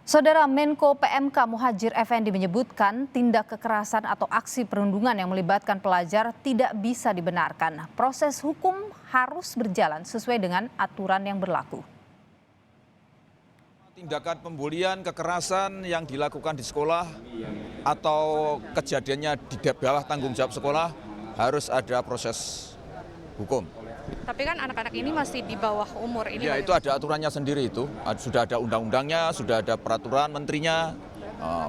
Saudara Menko PMK Muhadjir Effendi menyebutkan tindak kekerasan atau aksi perundungan yang melibatkan pelajar tidak bisa dibenarkan. Proses hukum harus berjalan sesuai dengan aturan yang berlaku. Tindakan pembulian, kekerasan yang dilakukan di sekolah atau kejadiannya di bawah tanggung jawab sekolah harus ada proses hukum. Tapi kan anak-anak ini masih di bawah umur ini. Ya, itu ada aturannya sendiri itu. Sudah ada undang-undangnya, sudah ada peraturan menterinya.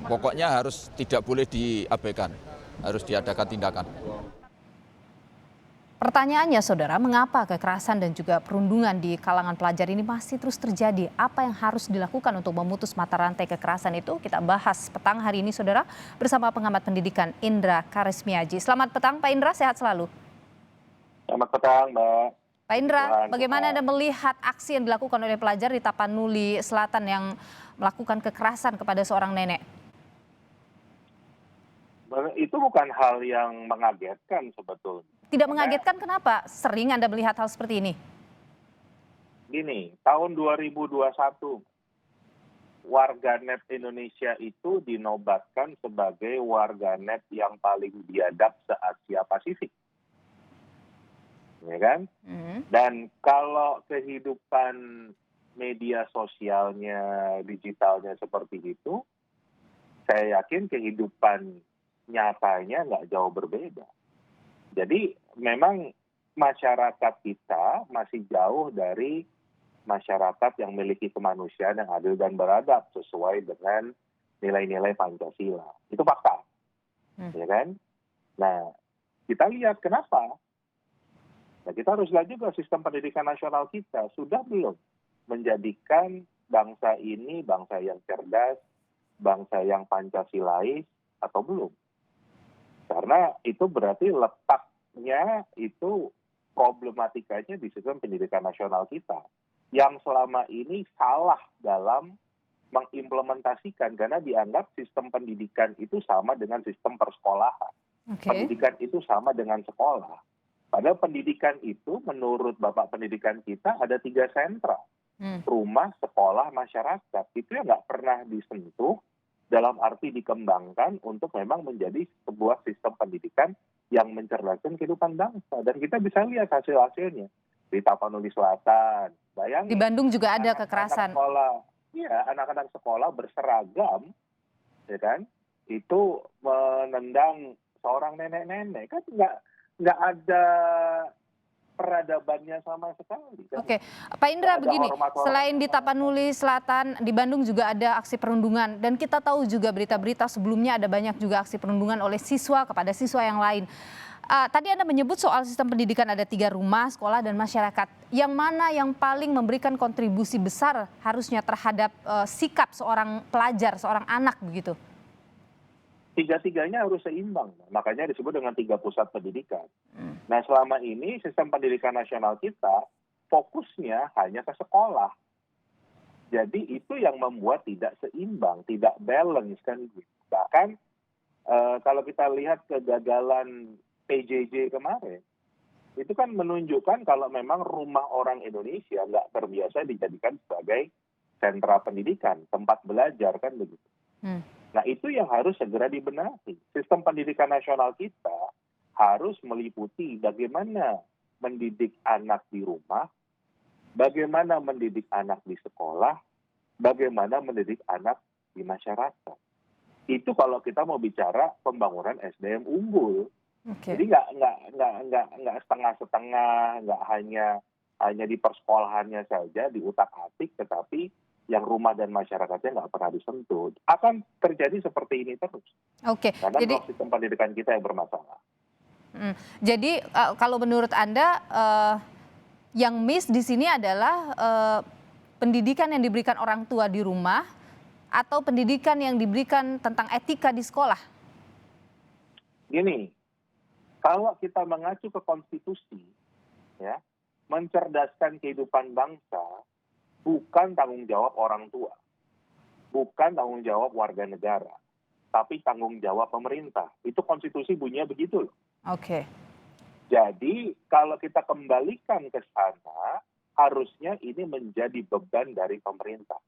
Pokoknya harus tidak boleh diabaikan, harus diadakan tindakan. Pertanyaannya saudara, mengapa kekerasan dan juga perundungan di kalangan pelajar ini masih terus terjadi? Apa yang harus dilakukan untuk memutus mata rantai kekerasan itu? Kita bahas petang hari ini saudara bersama pengamat pendidikan Indra Karismiaji. Selamat petang Pak Indra, sehat selalu. Selamat petang, Mbak. Pak Indra, bagaimana Anda melihat aksi yang dilakukan oleh pelajar di Tapanuli Selatan yang melakukan kekerasan kepada seorang nenek? Itu bukan hal yang mengagetkan sebetulnya. Tidak mengagetkan kenapa? Sering Anda melihat hal seperti ini? Gini, tahun 2021, warganet Indonesia itu dinobatkan sebagai warganet yang paling biadab se-Asia Pasifik. Ya kan? Dan kalau kehidupan media sosialnya, digitalnya seperti itu, saya yakin kehidupan nyatanya nggak jauh berbeda. Jadi memang masyarakat kita masih jauh dari masyarakat yang memiliki kemanusiaan yang adil dan beradab sesuai dengan nilai-nilai Pancasila. Itu fakta. Ya kan? Nah, kita lihat kenapa. Nah, kita harus lihat juga sistem pendidikan nasional kita sudah belum menjadikan bangsa ini bangsa yang cerdas, bangsa yang Pancasilais atau belum. Karena itu berarti letaknya itu problematikanya di sistem pendidikan nasional kita. Yang selama ini salah dalam mengimplementasikan karena dianggap sistem pendidikan itu sama dengan sistem persekolahan. Pendidikan itu sama dengan sekolah. Padahal pendidikan itu menurut Bapak Pendidikan kita ada 3 sentra. Rumah, sekolah, masyarakat. Itu yang nggak pernah disentuh dalam arti dikembangkan untuk memang menjadi sebuah sistem pendidikan yang mencerdaskan kehidupan bangsa. Dan kita bisa lihat hasil-hasilnya. Di Tapanuli Selatan. Bayangin. Di Bandung juga ada kekerasan. Anak-anak sekolah berseragam, ya kan? Itu menendang seorang nenek-nenek. Kan nggak ada peradabannya sama sekali. Oke, Pak Indra begini, selain di Tapanuli Selatan, di Bandung juga ada aksi perundungan. Dan kita tahu juga berita-berita sebelumnya ada banyak juga aksi perundungan oleh siswa kepada siswa yang lain. Tadi Anda menyebut soal sistem pendidikan ada 3 rumah, sekolah, dan masyarakat. Yang mana yang paling memberikan kontribusi besar harusnya terhadap sikap seorang pelajar, seorang anak begitu? Tiga-tiganya harus seimbang. Makanya disebut dengan 3 pusat pendidikan. Nah, selama ini sistem pendidikan nasional kita fokusnya hanya ke sekolah. Jadi itu yang membuat tidak seimbang, tidak balance kan. Bahkan kalau kita lihat kegagalan PJJ kemarin, itu kan menunjukkan kalau memang rumah orang Indonesia nggak terbiasa dijadikan sebagai sentra pendidikan, tempat belajar kan begitu. Nah, itu yang harus segera dibenahi. Sistem pendidikan nasional kita harus meliputi bagaimana mendidik anak di rumah, bagaimana mendidik anak di sekolah, bagaimana mendidik anak di masyarakat. Itu kalau kita mau bicara pembangunan SDM unggul. Jadi nggak setengah-setengah, nggak hanya di persekolahannya saja, di utak-atik, tetapi yang rumah dan masyarakatnya nggak pernah disentuh. Akan terjadi seperti ini terus. Karena jadi sistem pendidikan kita yang bermasalah. Jadi kalau menurut Anda yang miss di sini adalah pendidikan yang diberikan orang tua di rumah atau pendidikan yang diberikan tentang etika di sekolah? Gini, kalau kita mengacu ke konstitusi, ya, mencerdaskan kehidupan bangsa bukan tanggung jawab orang tua, bukan tanggung jawab warga negara, tapi tanggung jawab pemerintah. Itu konstitusi bunyinya begitu loh. Jadi kalau kita kembalikan ke sana, harusnya ini menjadi beban dari pemerintah.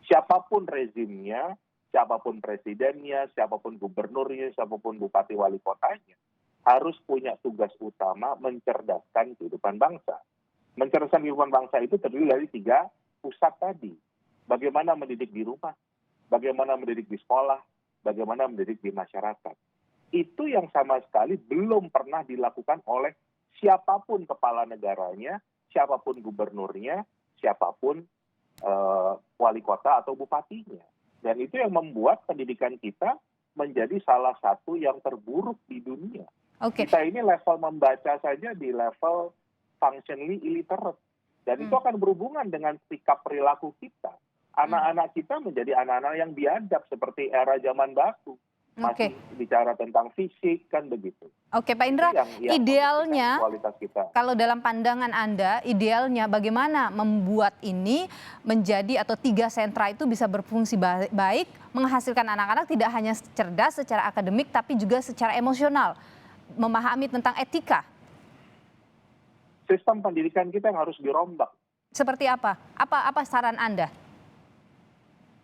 siapapun rezimnya, siapapun presidennya, siapapun gubernurnya, siapapun bupati wali kotanya, harus punya tugas utama mencerdaskan kehidupan bangsa. Mencerdaskan kehidupan bangsa itu terdiri dari 3 pusat tadi. Bagaimana mendidik di rumah, bagaimana mendidik di sekolah, bagaimana mendidik di masyarakat. Itu yang sama sekali belum pernah dilakukan oleh siapapun kepala negaranya, siapapun gubernurnya, siapapun wali kota atau bupatinya. Dan itu yang membuat pendidikan kita menjadi salah satu yang terburuk di dunia. Kita ini level membaca saja di level functionally illiterate. Dan itu akan berhubungan dengan sikap perilaku kita. Anak-anak kita menjadi anak-anak yang biadab seperti era zaman batu. Masih bicara tentang fisik, kan begitu. Oke, Pak Indra, yang idealnya kualitas kita. kalau dalam pandangan Anda, idealnya bagaimana membuat ini menjadi atau 3 sentra itu bisa berfungsi baik, menghasilkan anak-anak tidak hanya cerdas secara akademik, tapi juga secara emosional, memahami tentang etika. Sistem pendidikan kita yang harus dirombak. Seperti apa? Apa saran Anda?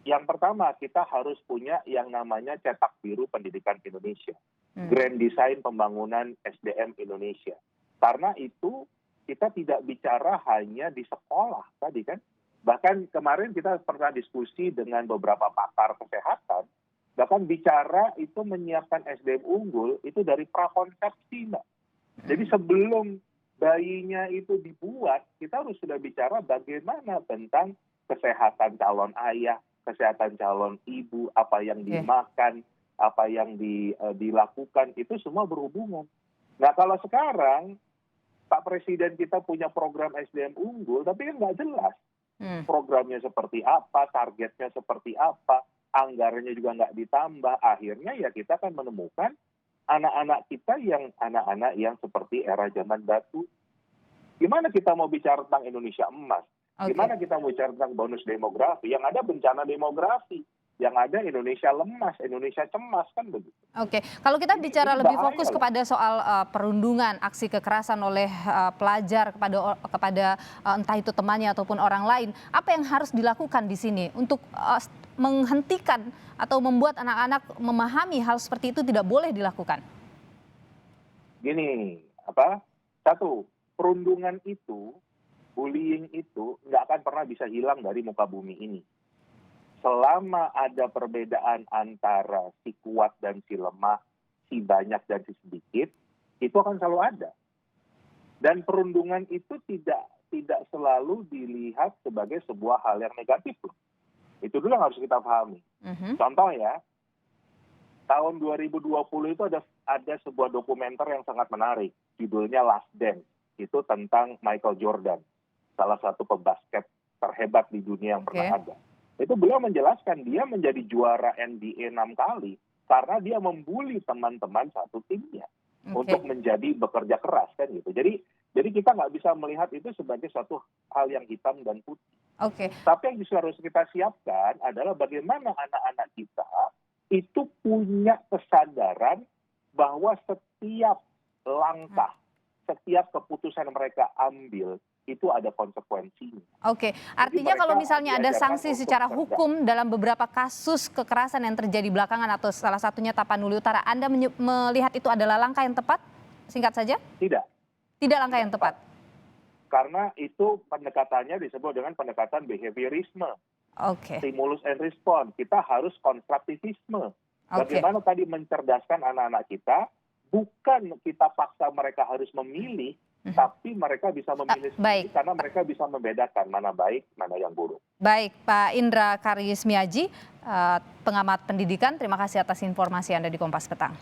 Yang pertama, kita harus punya yang namanya cetak biru pendidikan Indonesia. Grand Design Pembangunan SDM Indonesia. Karena itu kita tidak bicara hanya di sekolah tadi kan. Bahkan kemarin kita pernah diskusi dengan beberapa pakar kesehatan. Bahkan bicara itu menyiapkan SDM unggul itu dari prakonsepsi, Mbak. Jadi sebelum bayinya itu dibuat, kita harus sudah bicara bagaimana tentang kesehatan calon ayah, kesehatan calon ibu, apa yang dimakan, apa yang dilakukan, itu semua berhubungan. Nah kalau sekarang Pak Presiden kita punya program SDM unggul, tapi kan nggak jelas programnya seperti apa, targetnya seperti apa, anggarannya juga nggak ditambah. Akhirnya ya kita akan menemukan anak-anak kita yang anak-anak yang seperti era zaman batu. Gimana kita mau bicara tentang Indonesia emas? Gimana kita mau bicara tentang bonus demografi? Yang ada bencana demografi, yang ada Indonesia lemas, Indonesia cemas, kan begitu. Oke, kalau kita bicara lebih fokus kepada soal perundungan, aksi kekerasan oleh pelajar kepada entah itu temannya ataupun orang lain, apa yang harus dilakukan di sini untuk menghentikan atau membuat anak-anak memahami hal seperti itu tidak boleh dilakukan? Gini, satu, perundungan itu, bullying itu nggak akan pernah bisa hilang dari muka bumi ini. Selama ada perbedaan antara si kuat dan si lemah, si banyak dan si sedikit, itu akan selalu ada. Dan perundungan itu tidak selalu dilihat sebagai sebuah hal yang negatif. Itu dulu yang harus kita pahami. Contoh ya, tahun 2020 itu ada sebuah dokumenter yang sangat menarik, judulnya Last Dance. Itu tentang Michael Jordan, salah satu pebasket terhebat di dunia yang pernah ada. Itu beliau menjelaskan dia menjadi juara NBA 6 kali karena dia membuli teman-teman satu timnya untuk menjadi bekerja keras kan gitu. Jadi kita nggak bisa melihat itu sebagai suatu hal yang hitam dan putih. Tapi yang justru harus kita siapkan adalah bagaimana anak-anak kita itu punya kesadaran bahwa setiap langkah, setiap keputusan mereka ambil itu ada konsekuensinya. Artinya kalau misalnya ada sanksi secara hukum dalam beberapa kasus kekerasan yang terjadi belakangan atau salah satunya Tapanuli Utara, Anda melihat itu adalah langkah yang tepat? Singkat saja? Tidak. Tidak langkah yang tepat? Karena itu pendekatannya disebut dengan pendekatan behaviorisme. Stimulus and response. Kita harus konstruktivisme. Bagaimana tadi mencerdaskan anak-anak kita, bukan kita paksa mereka harus memilih, tapi mereka bisa memilih sendiri karena mereka bisa membedakan mana baik, mana yang buruk. Baik, Pak Indra Karismiaji, pengamat pendidikan, terima kasih atas informasi Anda di Kompas Petang.